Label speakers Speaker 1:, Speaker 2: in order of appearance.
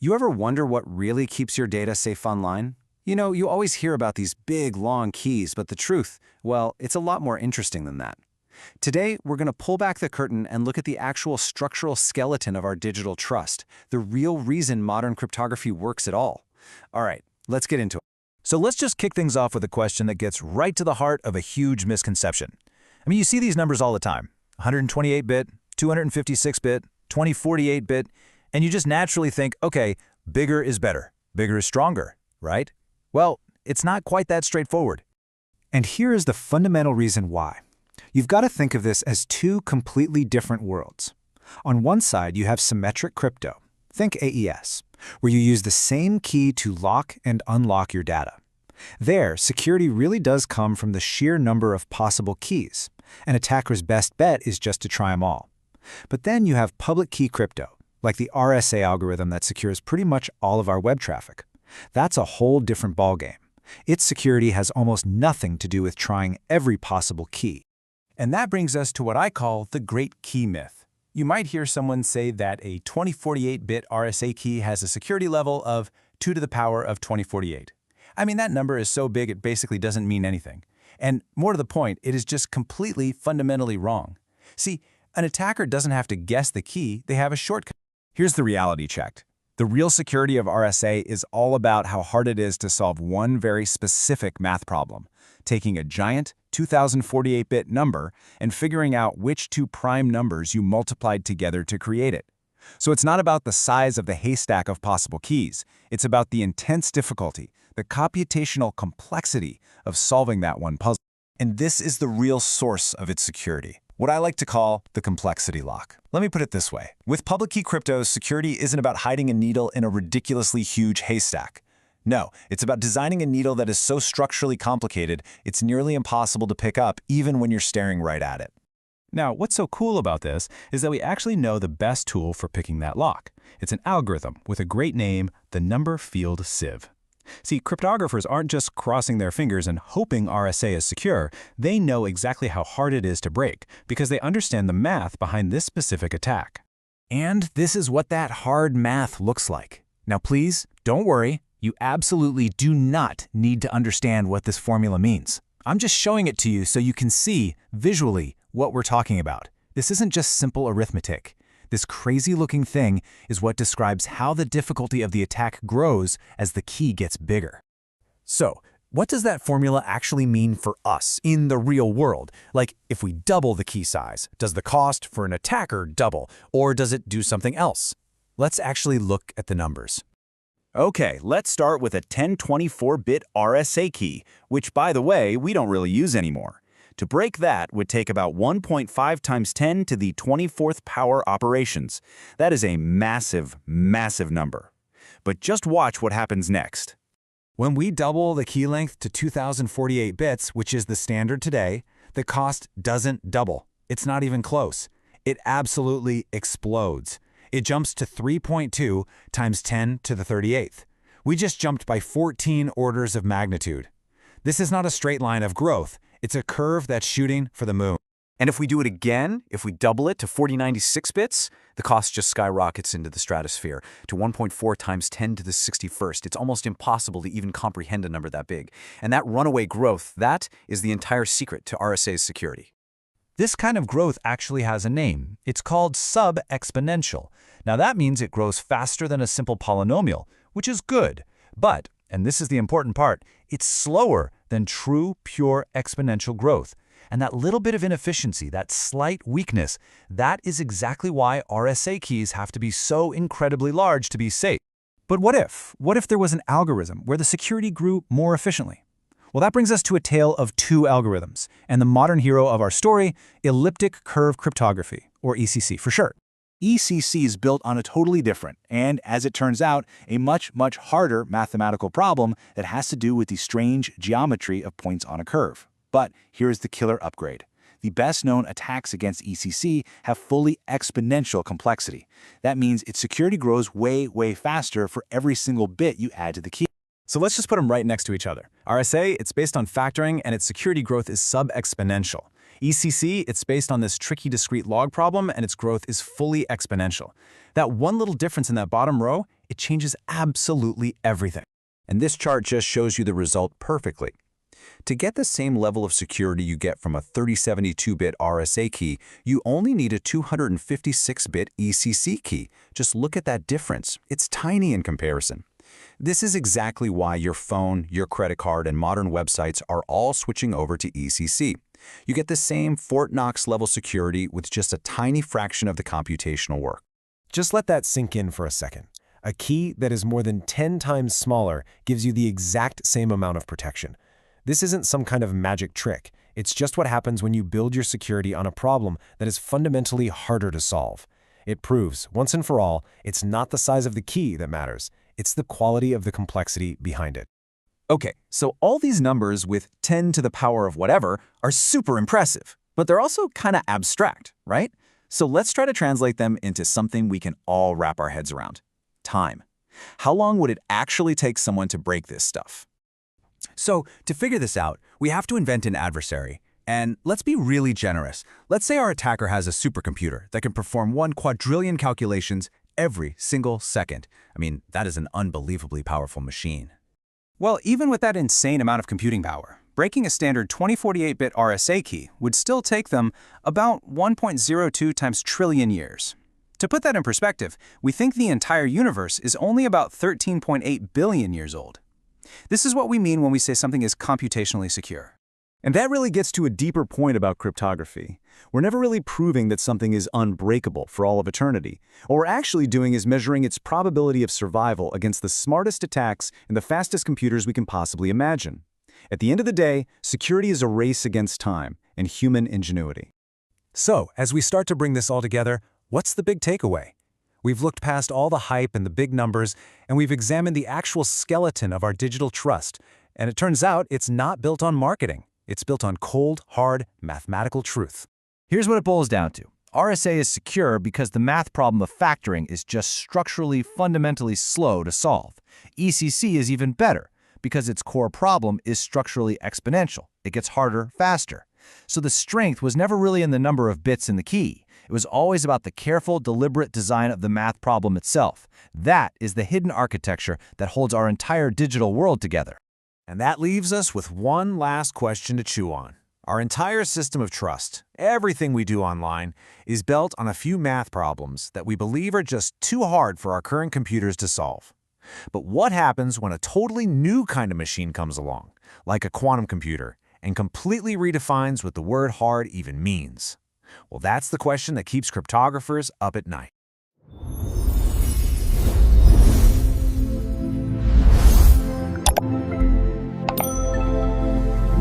Speaker 1: You ever wonder what really keeps your data safe online? You know, you always hear about these big, long keys, but the truth, well, it's a lot more interesting than that. Today, we're going to pull back the curtain and look at the actual structural skeleton of our digital trust, the real reason modern cryptography works at all. All right, let's get into it.
Speaker 2: So let's just kick things off with a question that gets right to the heart of a huge misconception. I mean, you see these numbers all the time: 128-bit, 256-bit, 2048-bit, and you just naturally think, okay, bigger is better, bigger is stronger, right? Well, it's not quite that straightforward.
Speaker 3: And here is the fundamental reason why. You've got to think of this as two completely different worlds. On one side, you have symmetric crypto, think AES, where you use the same key to lock and unlock your data. There, security really does come from the sheer number of possible keys. An attacker's best bet is just to try them all. But then you have public key crypto, like the RSA algorithm that secures pretty much all of our web traffic. That's a whole different ballgame. Its security has almost nothing to do with trying every possible key.
Speaker 4: And that brings us to what I call the great key myth. You might hear someone say that a 2048-bit RSA key has a security level of 2 to the power of 2048. I mean, that number is so big it basically doesn't mean anything. And more to the point, it is just completely fundamentally wrong. See, an attacker doesn't have to guess the key, they have a shortcut.
Speaker 2: Here's the reality check. The real security of RSA is all about how hard it is to solve one very specific math problem, taking a giant 2048-bit number and figuring out which two prime numbers you multiplied together to create it. So it's not about the size of the haystack of possible keys. It's about the intense difficulty, the computational complexity of solving that one puzzle. And this is the real source of its security, what I like to call the complexity lock. Let me put it this way. With public key crypto, security isn't about hiding a needle in a ridiculously huge haystack. No, it's about designing a needle that is so structurally complicated, it's nearly impossible to pick up even when you're staring right at it.
Speaker 4: Now, what's so cool about this is that we actually know the best tool for picking that lock. It's an algorithm with a great name, the number field sieve. See, cryptographers aren't just crossing their fingers and hoping RSA is secure. They know exactly how hard it is to break because they understand the math behind this specific attack.
Speaker 2: And this is what that hard math looks like. Now please, don't worry. You absolutely do not need to understand what this formula means. I'm just showing it to you so you can see, visually, what we're talking about. This isn't just simple arithmetic. This crazy-looking thing is what describes how the difficulty of the attack grows as the key gets bigger. So, what does that formula actually mean for us in the real world? Like, if we double the key size, does the cost for an attacker double, or does it do something else? Let's actually look at the numbers.
Speaker 1: Okay, let's start with a 1024-bit RSA key, which, by the way, we don't really use anymore. To break that would take about 1.5 times 10 to the 24th power operations. That is a massive, massive number. But just watch what happens next.
Speaker 2: When we double the key length to 2048 bits, which is the standard today, the cost doesn't double. It's not even close. It absolutely explodes. It jumps to 3.2 times 10 to the 38th. We just jumped by 14 orders of magnitude. This is not a straight line of growth. It's a curve that's shooting for the moon.
Speaker 1: And if we do it again, if we double it to 4096 bits, the cost just skyrockets into the stratosphere to 1.4 times 10 to the 61st. It's almost impossible to even comprehend a number that big. And that runaway growth, that is the entire secret to RSA's security.
Speaker 2: This kind of growth actually has a name. It's called sub-exponential. Now that means it grows faster than a simple polynomial, which is good. But, and this is the important part, it's slower than true, pure exponential growth. And that little bit of inefficiency, that slight weakness, that is exactly why RSA keys have to be so incredibly large to be safe.
Speaker 3: But what if? What if there was an algorithm where the security grew more efficiently? Well, that brings us to a tale of two algorithms, and the modern hero of our story, elliptic curve cryptography, or ECC for short.
Speaker 5: ECC is built on a totally different, and as it turns out, a much, much harder mathematical problem that has to do with the strange geometry of points on a curve. But here's the killer upgrade. The best-known attacks against ECC have fully exponential complexity. That means its security grows way, way faster for every single bit you add to the key.
Speaker 4: So let's just put them right next to each other. RSA, it's based on factoring, and its security growth is sub-exponential. ECC, it's based on this tricky discrete log problem, and its growth is fully exponential. That one little difference in that bottom row,
Speaker 2: it changes absolutely everything.
Speaker 1: And this chart just shows you the result perfectly. To get the same level of security you get from a 3072-bit RSA key, you only need a 256-bit ECC key. Just look at that difference. It's tiny in comparison. This is exactly why your phone, your credit card, and modern websites are all switching over to ECC. You get the same Fort Knox-level security with just a tiny fraction of the computational work.
Speaker 2: Just let that sink in for a second. A key that is more than 10 times smaller gives you the exact same amount of protection. This isn't some kind of magic trick. It's just what happens when you build your security on a problem that is fundamentally harder to solve. It proves, once and for all, it's not the size of the key that matters. It's the quality of the complexity behind it.
Speaker 4: Okay, so all these numbers with 10 to the power of whatever are super impressive, but they're also kind of abstract, right? So let's try to translate them into something we can all wrap our heads around. Time. How long would it actually take someone to break this stuff?
Speaker 2: So, to figure this out, we have to invent an adversary. And let's be really generous. Let's say our attacker has a supercomputer that can perform 1 quadrillion calculations every single second. I mean, that is an unbelievably powerful machine.
Speaker 4: Well, even with that insane amount of computing power, breaking a standard 2048-bit RSA key would still take them about 1.02 times trillion years. To put that in perspective, we think the entire universe is only about 13.8 billion years old. This is what we mean when we say something is computationally secure.
Speaker 5: And that really gets to a deeper point about cryptography. We're never really proving that something is unbreakable for all of eternity. What we're actually doing is measuring its probability of survival against the smartest attacks and the fastest computers we can possibly imagine. At the end of the day, security is a race against time and human ingenuity.
Speaker 2: So, as we start to bring this all together, what's the big takeaway? We've looked past all the hype and the big numbers, and we've examined the actual skeleton of our digital trust. And it turns out it's not built on marketing. It's built on cold, hard, mathematical truth.
Speaker 6: Here's what it boils down to. RSA is secure because the math problem of factoring is just structurally, fundamentally slow to solve. ECC is even better because its core problem is structurally exponential. It gets harder faster. So the strength was never really in the number of bits in the key. It was always about the careful, deliberate design of the math problem itself. That is the hidden architecture that holds our entire digital world together.
Speaker 2: And that leaves us with one last question to chew on. Our entire system of trust, everything we do online, is built on a few math problems that we believe are just too hard for our current computers to solve. But what happens when a totally new kind of machine comes along, like a quantum computer, and completely redefines what the word hard even means? Well, that's the question that keeps cryptographers up at night.